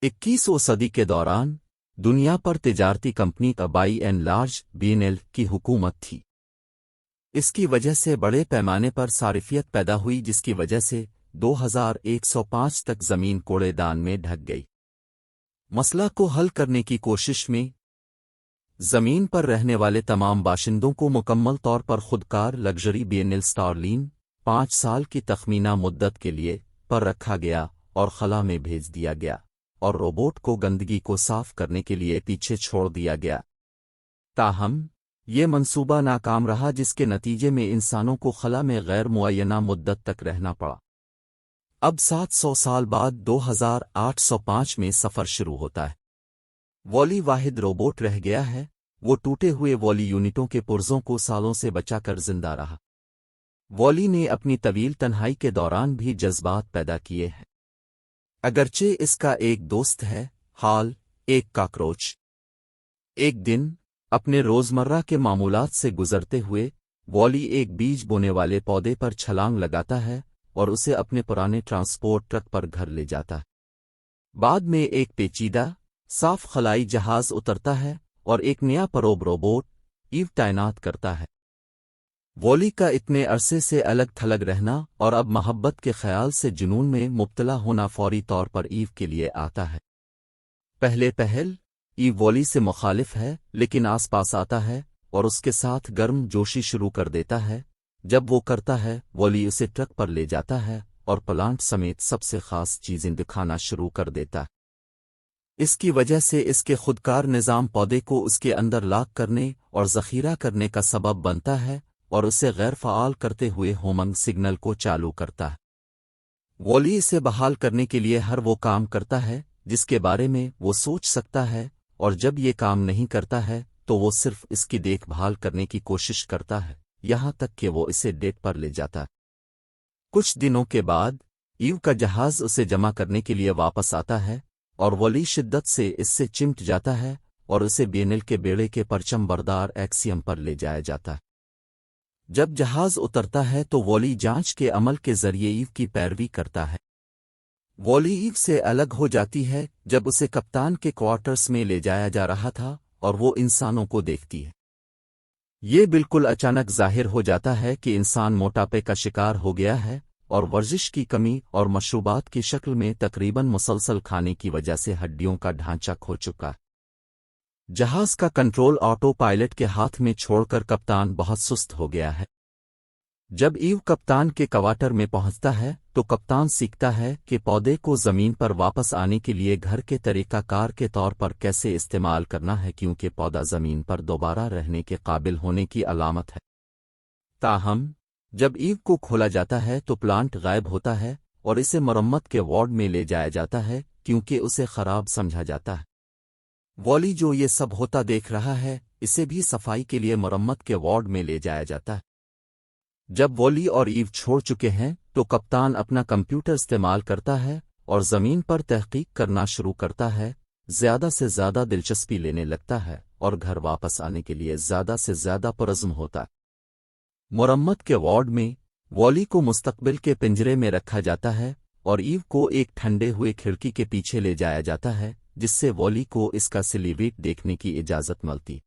21वीं सदी के दौरान दुनिया पर तिजारती कंपनी का बाई एंड लार्ज BNL की हुकूमत थी। इसकी वजह से बड़े पैमाने पर सारिफियत पैदा हुई, जिसकी वजह से 2105 तक जमीन कूड़ेदान में ढक गई। मसला को हल करने की कोशिश में जमीन पर रहने वाले तमाम बाशिंदों को मुकम्मल तौर पर खुदकार लग्जरी BNL स्टारलीन 5 साल की तखमीना मुद्दत के लिए पर रखा गया और खला में भेज दिया गया और रोबोट को गंदगी को साफ करने के लिए पीछे छोड़ दिया गया। ताहम ये मंसूबा नाकाम रहा, जिसके नतीजे में इंसानों को खला में गैर मुअय्यना मुद्दत तक रहना पड़ा। अब 700 साल बाद 2805 में सफ़र शुरू होता है। वॉली वाहिद रोबोट रह गया है। वो टूटे हुए वॉली यूनिटों के पुर्जों को सालों से बचाकर जिंदा रहा। वॉली ने अपनी तवील तन्हाई के दौरान भी जज्बात पैदा किए हैं, अगरचे इसका एक दोस्त है, हाल एक काकरोच। एक दिन अपने रोजमर्रा के मामूलात से गुजरते हुए वॉली एक बीज बोने वाले पौधे पर छलांग लगाता है और उसे अपने पुराने ट्रांसपोर्ट ट्रक पर घर ले जाता है। बाद में एक पेचीदा साफ खलाई जहाज उतरता है और एक नया परोब रोबोट ईव तैनात करता है। वॉली का इतने अरसे से अलग थलग रहना और अब मोहब्बत के ख्याल से जुनून में मुब्तला होना फौरी तौर पर ईव के लिए आता है। पहल ईव वॉली से मुखालिफ है, लेकिन आसपास आता है और उसके साथ गर्म जोशी शुरू कर देता है। जब वो करता है, वॉली उसे ट्रक पर ले जाता है और प्लांट समेत सबसे खास चीजें दिखाना शुरू कर देता है। इसकी वजह से इसके खुदकार निज़ाम पौधे को उसके अंदर लाक करने और ज़ख़ीरा करने का सबब बनता है और उसे गैर फ़आल करते हुए होमंग सिग्नल को चालू करता है। वॉली इसे बहाल करने के लिए हर वो काम करता है जिसके बारे में वो सोच सकता है, और जब ये काम नहीं करता है तो वो सिर्फ इसकी देखभाल करने की कोशिश करता है, यहाँ तक कि वो इसे डेट पर ले जाता है। कुछ दिनों के बाद ईव का जहाज उसे जमा करने के लिए वापस आता है और वॉली शिद्दत से इससे चिमट जाता है और उसे BNL के बेड़े के परचम बरदार एक्सियम पर ले जाया जाता है। जब जहाज उतरता है तो वॉली जांच के अमल के जरिए ईव की पैरवी करता है। वॉली ईव से अलग हो जाती है जब उसे कप्तान के क्वार्टर्स में ले जाया जा रहा था और वो इंसानों को देखती है। ये बिल्कुल अचानक जाहिर हो जाता है कि इंसान मोटापे का शिकार हो गया है और वर्जिश की कमी और मशरूबात की शक्ल में तकरीबन मुसलसल खाने की वजह से हड्डियों का ढांचा खो चुका है। जहाज का कंट्रोल ऑटो पायलट के हाथ में छोड़कर कप्तान बहुत सुस्त हो गया है। जब ईव कप्तान के क्वार्टर में पहुंचता है तो कप्तान सीखता है कि पौधे को जमीन पर वापस आने के लिए घर के तरीकाकार के तौर पर कैसे इस्तेमाल करना है, क्योंकि पौधा जमीन पर दोबारा रहने के काबिल होने की अलामत है। ताहम जब ईव को खोला जाता है तो प्लांट गायब होता है और इसे मरम्मत के वार्ड में ले जाया जाता है, क्योंकि उसे खराब समझा जाता है। वॉली जो ये सब होता देख रहा है, इसे भी सफाई के लिए मरम्मत के वार्ड में ले जाया जाता है। जब वॉली और ईव छोड़ चुके हैं तो कप्तान अपना कंप्यूटर इस्तेमाल करता है और जमीन पर तहकीक करना शुरू करता है, ज्यादा से ज्यादा दिलचस्पी लेने लगता है और घर वापस आने के लिए ज्यादा से ज्यादा पुरज़्म होता है। मरम्मत के वार्ड में वॉली को मुस्तकबिल के पिंजरे में रखा जाता है और ईव को एक ठंडे हुए खिड़की के पीछे ले जाया जाता है, जिससे वॉली को इसका सिलीवेट देखने की इजाज़त मिलती।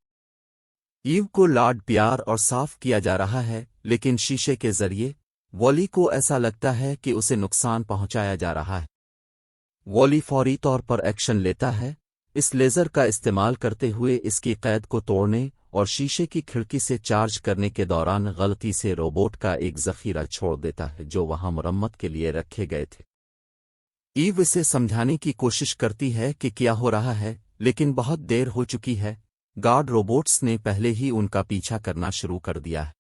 ईव को लाड प्यार और साफ किया जा रहा है, लेकिन शीशे के जरिए वॉली को ऐसा लगता है कि उसे नुकसान पहुंचाया जा रहा है। वॉली फौरी तौर पर एक्शन लेता है, इस लेज़र का इस्तेमाल करते हुए इसकी कैद को तोड़ने और शीशे की खिड़की से चार्ज करने के दौरान गलती से रोबोट का एक ज़ख़ीरा छोड़ देता है जो वहां मरम्मत के लिए रखे गए थे। ईव इसे समझाने की कोशिश करती है कि क्या हो रहा है, लेकिन बहुत देर हो चुकी है। गार्ड रोबोट्स ने पहले ही उनका पीछा करना शुरू कर दिया है।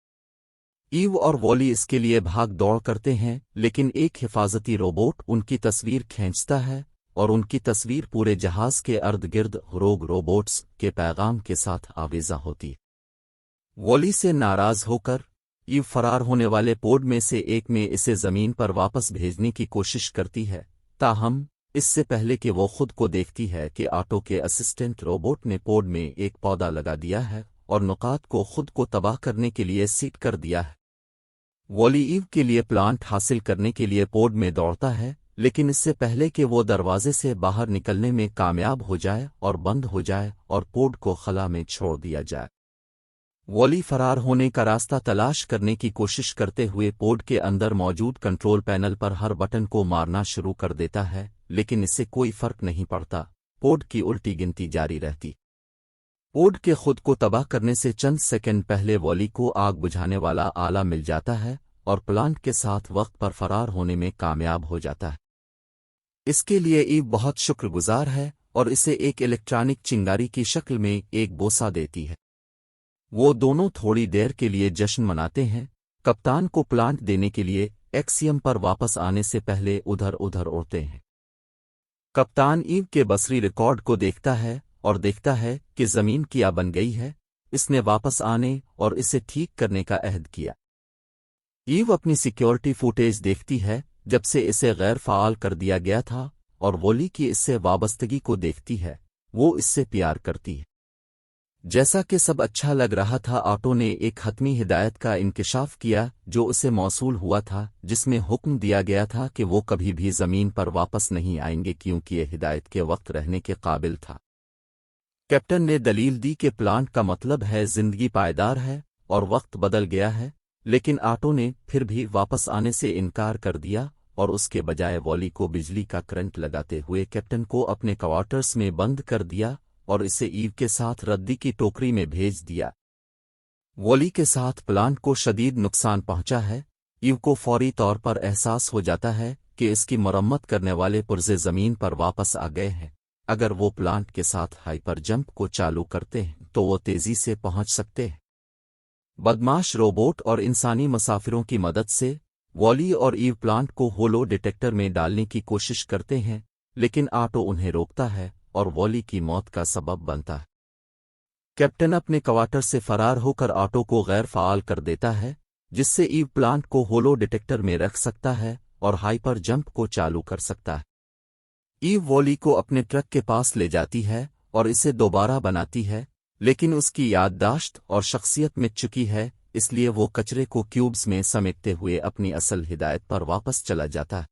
ईव और वॉली इसके लिए भाग दौड़ करते हैं, लेकिन एक हिफाजती रोबोट उनकी तस्वीर खींचता है और उनकी तस्वीर पूरे जहाज के अर्द गिर्द रोग रोबोट्स के पैगाम के साथ आवेजा होती। वॉली से नाराज होकर ईव फरार होने वाले पोड में से एक में इसे जमीन पर वापस भेजने की कोशिश करती है। ताहम इससे पहले कि वो खुद को देखती है कि ऑटो के असिस्टेंट रोबोट ने पोड में एक पौधा लगा दिया है और नुकात को खुद को तबाह करने के लिए सीट कर दिया है। वॉली ईव के लिए प्लांट हासिल करने के लिए पोड में दौड़ता है, लेकिन इससे पहले कि वो दरवाजे से बाहर निकलने में कामयाब हो जाए और बंद हो जाए और पोड को खला में छोड़ दिया जाए। वॉली फरार होने का रास्ता तलाश करने की कोशिश करते हुए पोड के अंदर मौजूद कंट्रोल पैनल पर हर बटन को मारना शुरू कर देता है, लेकिन इससे कोई फर्क नहीं पड़ता। पोड की उल्टी गिनती जारी रहती। पोड के खुद को तबाह करने से चंद सेकंड पहले वॉली को आग बुझाने वाला आला मिल जाता है और प्लांट के साथ वक्त पर फरार होने में कामयाब हो जाता है। इसके लिए ईव बहुत शुक्रगुजार है और इसे एक इलेक्ट्रॉनिक चिंगारी की शक्ल में एक बोसा देती है। वो दोनों थोड़ी देर के लिए जश्न मनाते हैं। कप्तान को प्लांट देने के लिए एक्सियम पर वापस आने से पहले उधर उधर उड़ते हैं। कप्तान ईव के बसरी रिकॉर्ड को देखता है और देखता है कि जमीन क्या बन गई है। इसने वापस आने और इसे ठीक करने का अहद किया। ईव अपनी सिक्योरिटी फुटेज देखती है जब से इसे गैर फाल कर दिया गया था और वॉली की इससे वाबस्तगी को देखती है। वो इससे प्यार करती है। जैसा कि सब अच्छा लग रहा था, ऑटो ने एक हतमी हिदायत का इंकिशाफ किया जो उसे मौसूल हुआ था, जिसमें हुक्म दिया गया था कि वो कभी भी जमीन पर वापस नहीं आएंगे क्योंकि ये हिदायत के वक्त रहने के काबिल था। कैप्टन ने दलील दी कि प्लांट का मतलब है जिंदगी पायदार है और वक्त बदल गया है, लेकिन ऑटो ने फिर भी वापस आने से इनकार कर दिया और उसके बजाय वॉली को बिजली का करंट लगाते हुए कैप्टन को अपने क्वार्टर्स में बंद कर दिया और इसे ईव के साथ रद्दी की टोकरी में भेज दिया। वॉली के साथ प्लांट को शदीद नुकसान पहुंचा है। ईव को फौरी तौर पर एहसास हो जाता है कि इसकी मरम्मत करने वाले पुर्जे जमीन पर वापस आ गए हैं। अगर वो प्लांट के साथ हाइपर जंप को चालू करते हैं तो वो तेजी से पहुंच सकते हैं। बदमाश रोबोट और इंसानी मुसाफिरों की मदद से वॉली और ईव प्लांट को होलो डिटेक्टर में डालने की कोशिश करते हैं, लेकिन ऑटो उन्हें रोकता है और वॉली की मौत का सबब बनता है। कैप्टन अपने क्वार्टर से फरार होकर ऑटो को गैर फाल कर देता है, जिससे ईव प्लांट को होलो डिटेक्टर में रख सकता है और हाइपर जंप को चालू कर सकता है। ईव वॉली को अपने ट्रक के पास ले जाती है और इसे दोबारा बनाती है, लेकिन उसकी याददाश्त और शख्सियत मिट चुकी है, इसलिए वो कचरे को क्यूब्स में समेटते हुए अपनी असल हिदायत पर वापस चला जाता है।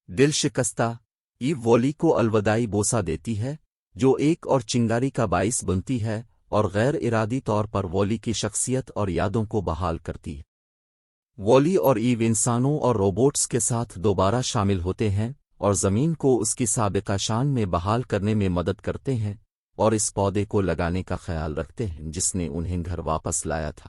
दिल शिकस्ता ईव वॉली को अलविदाई बोसा देती है, जो एक और चिंगारी का बाइस बनती है और गैर इरादी तौर पर वॉली की शख्सियत और यादों को बहाल करती है। वॉली और ईव इंसानों और रोबोट्स के साथ दोबारा शामिल होते हैं और ज़मीन को उसकी साबिका शान में बहाल करने में मदद करते हैं और इस पौधे को लगाने का ख्याल रखते हैं जिसने उन्हें घर वापस लाया था।